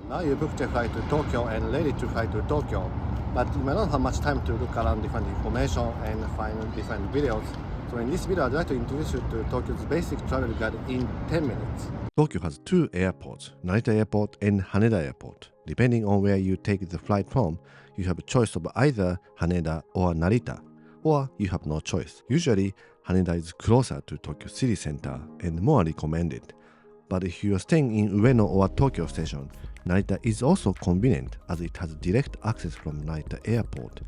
Now you booked a flight to Tokyo and ready to fly to Tokyo, but you may not have much time to look around different information and find different videos. So in this video, I'd like to introduce you to Tokyo's basic travel guide in 10 minutes. Tokyo has two airports, Narita Airport and Haneda Airport. Depending on where you take the flight from, you have a choice of either Haneda or Narita, or you have no choice. Usually, Haneda is closer to Tokyo city center and more recommended. But if you are staying in Ueno or Tokyo Station, Narita is also convenient as it has direct access from Narita Airport.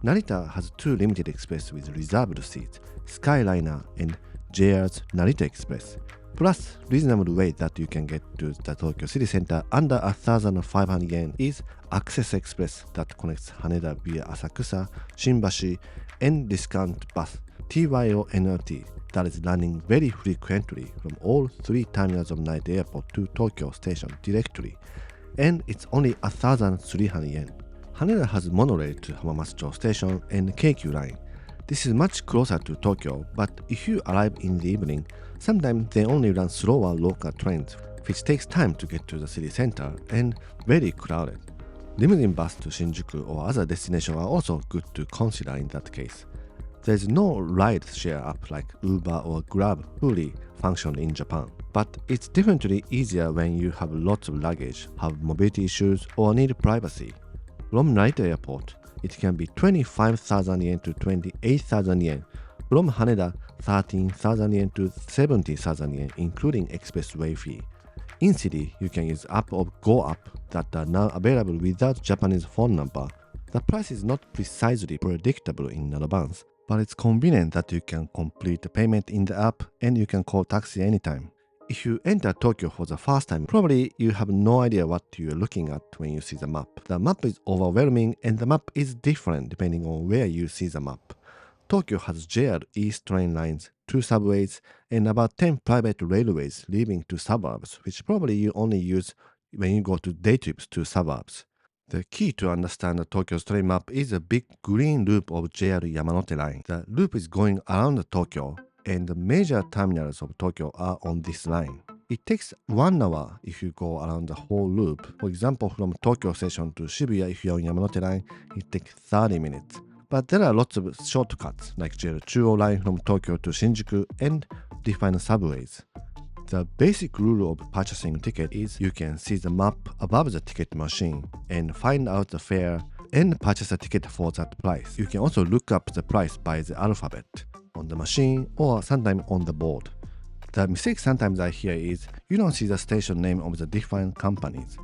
Narita has two limited express with reserved seats, Skyliner and JR's Narita Express, plus reasonable way that you can get to the Tokyo city center under 1,500 yen is Access Express that connects Haneda via Asakusa, Shinbashi, and discount bus TYO NRT that is running very frequently from all three terminals of Narita Airport to Tokyo Station directly, and it's only 1,300 yen. Haneda has monorail to Hamamatsucho Station and Keikyu Line. This is much closer to Tokyo, but if you arrive in the evening, sometimes they only run slower local trains, which takes time to get to the city center and very crowded. Limousine bus to Shinjuku or other destinations are also good to consider in that case. There is no ride share app like Uber or Grab fully function in Japan, but it's definitely easier when you have lots of luggage, have mobility issues, or need privacy. From Narita Airport, it can be 25,000 yen to 28,000 yen. From Haneda, 13,000 yen to 70,000 yen, including expressway fee. In city, you can use app of Go App that are now available without Japanese phone number. The price is not precisely predictable in advance, but it's convenient that you can complete the payment in the app and you can call taxi anytime. If you enter Tokyo for the first time, probably you have no idea what you're looking at when you see the map. The map is overwhelming and the map is different depending on where you see the map. Tokyo has JR East train lines, 2 subways, and about 10 private railways leading to suburbs, which probably you only use when you go to day trips to suburbs. The key to understand the Tokyo's train map is a big green loop of JR Yamanote line. The loop is going around Tokyo, and the major terminals of Tokyo are on this line. It takes 1 hour if you go around the whole loop. For example, from Tokyo Station to Shibuya if you're on Yamanote line, it takes 30 minutes. But there are lots of shortcuts like JR Chuo line from Tokyo to Shinjuku and different subways. The basic rule of purchasing ticket is you can see the map above the ticket machine and find out the fare and purchase a ticket for that price. You can also look up the price by the alphabet on the machine or sometimes on the board. The mistake sometimes I hear is you don't see the station name of the different companies.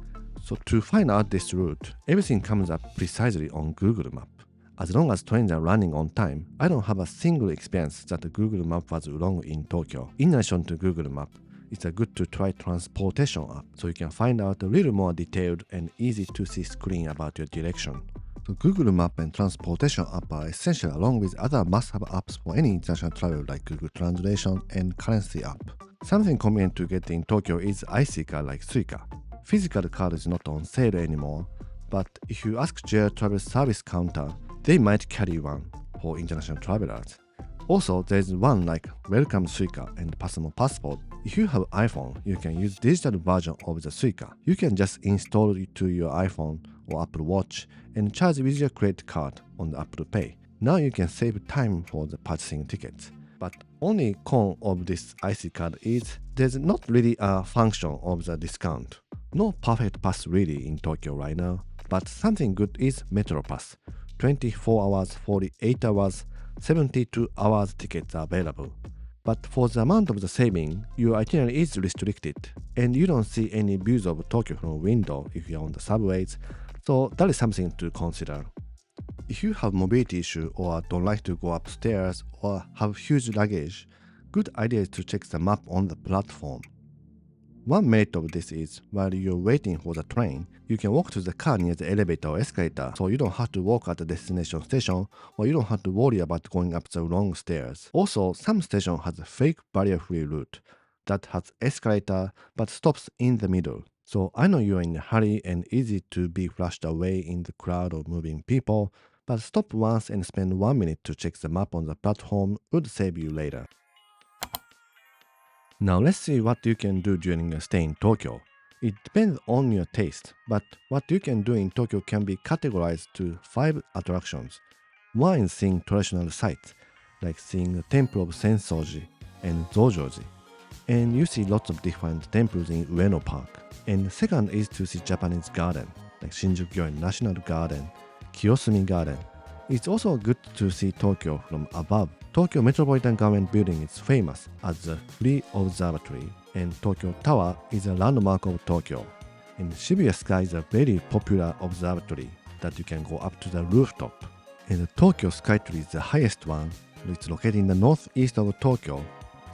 So to find out this route, everything comes up precisely on Google Map. As long as trains are running on time, I don't have a single experience that the Google Map was wrong in Tokyo. In addition to Google Map, it's a good to try transportation app so you can find out a little more detailed and easy to see screen about your direction. So Google Map and transportation app are essential along with other must-have apps for any international travel like Google Translation and currency app. Something convenient to get in Tokyo is IC card like Suica. Physical card is not on sale anymore, but if you ask JR Travel Service Counter, they might carry one for international travelers. Also, there's one like Welcome Suica and Pasmo Passport. If you have iPhone, you can use digital version of the Suica. You can just install it to your iPhone or Apple Watch and charge with your credit card on the Apple Pay. Now you can save time for the purchasing tickets. But only con of this IC card is there's not really a function of the discount. No perfect pass really in Tokyo right now, but something good is Metro Pass. 24 hours, 48 hours, 72 hours tickets are available. But for the amount of the saving, your itinerary is restricted and you don't see any views of Tokyo from window if you're on the subways, so that is something to consider. If you have mobility issue or don't like to go upstairs or have huge luggage, good idea is to check the map on the platform. One merit of this is while you're waiting for the train, you can walk to the car near the elevator or escalator, so you don't have to walk at the destination station or you don't have to worry about going up the long stairs. Also, some station has a fake barrier-free route that has escalator but stops in the middle. So I know you're in a hurry and easy to be flushed away in the crowd of moving people, but stop once and spend 1 minute to check the map on the platform would save you later. Now let's see what you can do during a stay in Tokyo. It depends on your taste, but what you can do in Tokyo can be categorized to 5 attractions. One is seeing traditional sites, like seeing the Temple of Sensoji and Zojoji. And you see lots of different temples in Ueno Park. And second is to see Japanese garden, like Shinjuku-gyoen National Garden, Kiyosumi Garden. It's also good to see Tokyo from above. Tokyo Metropolitan Government Building is famous as the Free Observatory, and Tokyo Tower is a landmark of Tokyo. And Shibuya Sky is a very popular observatory that you can go up to the rooftop. And the Tokyo Skytree is the highest one. It's located in the northeast of Tokyo,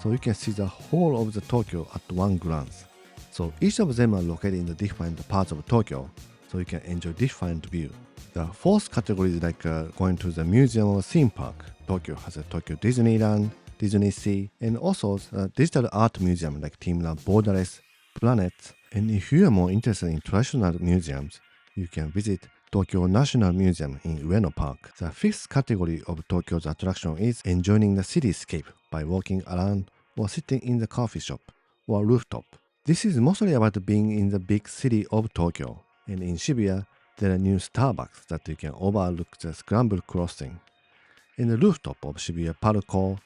so you can see the whole of the Tokyo at one glance. So each of them are located in the different parts of Tokyo, so you can enjoy different view. The fourth category is like going to the museum or theme park. Tokyo has a Tokyo Disneyland, Disney Sea, and also a digital art museum like Teamla Borderless, Planets. And if you are more interested in traditional museums, you can visit Tokyo National Museum in Ueno Park. The fifth category of Tokyo's attraction is enjoying the cityscape by walking around or sitting in the coffee shop or rooftop. This is mostly about being in the big city of Tokyo. And in Shibuya, there are new Starbucks that you can overlook the Scramble Crossing. And the rooftop of Shibuya Parco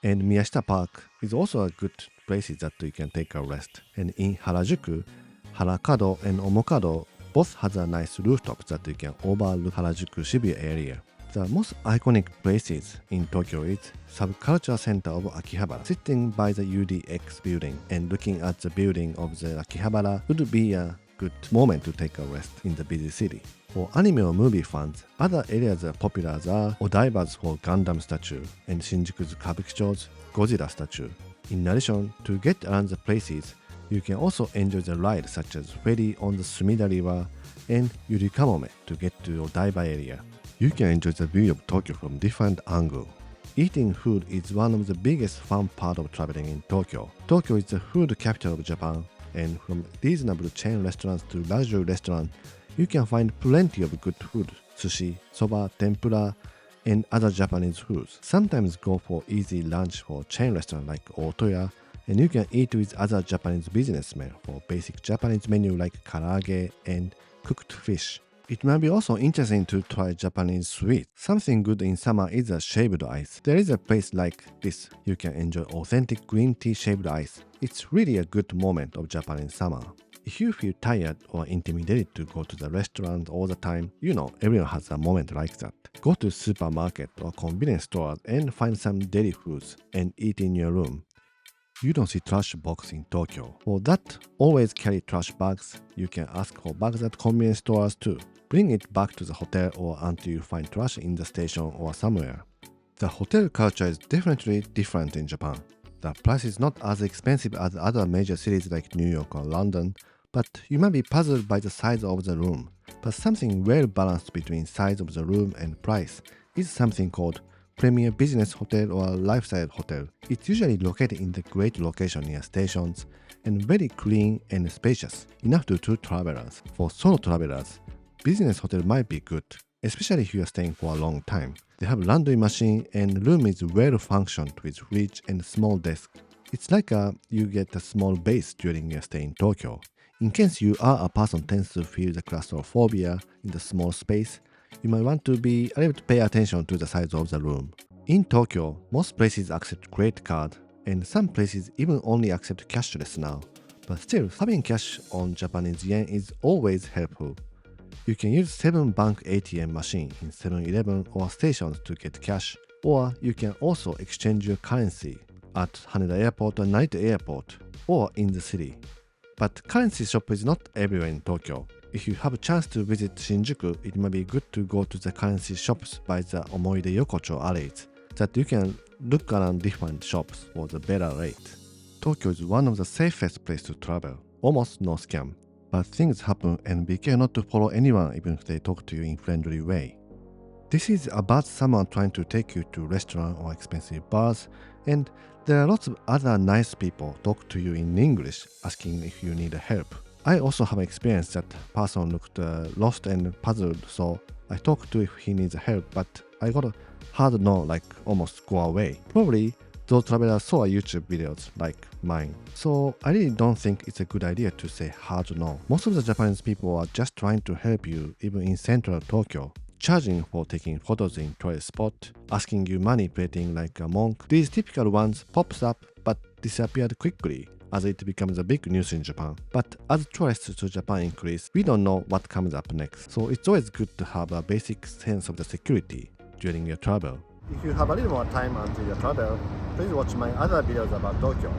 and Miyashita Park is also a good places that you can take a rest. And in Harajuku, Harakado and Omokado both has a nice rooftops that you can overlook Harajuku Shibuya area. The most iconic places in Tokyo is Subculture Center of Akihabara. Sitting by the UDX building and looking at the building of the Akihabara would be a good moment to take a rest in the busy city. For anime or movie fans, other areas are popular are Odaiba's for Gundam statue and Shinjuku's Kabukicho's Godzilla statue. In addition, to get around the places, you can also enjoy the ride such as ferry on the Sumida River and Yurikamome to get to Odaiba area. You can enjoy the view of Tokyo from different angles. Eating food is one of the biggest fun part of traveling in Tokyo. Tokyo is the food capital of Japan, and from reasonable chain restaurants to luxury restaurants, you can find plenty of good food, sushi, soba, tempura, and other Japanese foods. Sometimes go for easy lunch for chain restaurants like Otoya, and you can eat with other Japanese businessmen for basic Japanese menu like karaage and cooked fish. It might be also interesting to try Japanese sweets. Something good in summer is a shaved ice. There is a place like this. You can enjoy authentic green tea shaved ice. It's really a good moment of Japanese summer. If you feel tired or intimidated to go to the restaurant all the time, everyone has a moment like that. Go to supermarket or convenience stores and find some daily foods and eat in your room. You don't see trash box in Tokyo. For that, always carry trash bags. You can ask for bags at convenience stores too. Bring it back to the hotel or until you find trash in the station or somewhere. The hotel culture is definitely different in Japan. The price is not as expensive as other major cities like New York or London, but you might be puzzled by the size of the room. But something well balanced between size of the room and price is something called Premier Business Hotel or Lifestyle Hotel. It's usually located in the great location near stations and very clean and spacious, enough to two travelers. For solo travelers, business hotel might be good, especially if you are staying for a long time. They have laundry machine and room is well functioned with fridge and small desk. It's like you get a small base during your stay in Tokyo. In case you are a person who tends to feel the claustrophobia in the small space, you might want to be able to pay attention to the size of the room. In Tokyo, most places accept credit card, and some places even only accept cashless now. But still, having cash on Japanese yen is always helpful. You can use 7 bank ATM machine in 7-Eleven or stations to get cash, or you can also exchange your currency at Haneda Airport or Narita Airport, or in the city. But currency shop is not everywhere in Tokyo. If you have a chance to visit Shinjuku, it might be good to go to the currency shops by the Omoide Yokocho alleys, that you can look around different shops for the better rate. Tokyo is one of the safest places to travel, almost no scam. But things happen and be careful not to follow anyone even if they talk to you in friendly way. This is about someone trying to take you to restaurant or expensive bars, and there are lots of other nice people talk to you in English asking if you need help. I also have experienced that person looked lost and puzzled, so I talked to if he needs help, but I got a hard no, like almost go away. Probably those travelers saw YouTube videos like mine. So I really don't think it's a good idea to say hard no. Most of the Japanese people are just trying to help you even in central Tokyo. Charging for taking photos in tourist spot, asking you money plating like a monk. These typical ones pops up but disappeared quickly as it becomes a big news in Japan. But as tourists to Japan increase, we don't know what comes up next. So it's always good to have a basic sense of the security during your travel. If you have a little more time until your travel, please watch my other videos about Tokyo.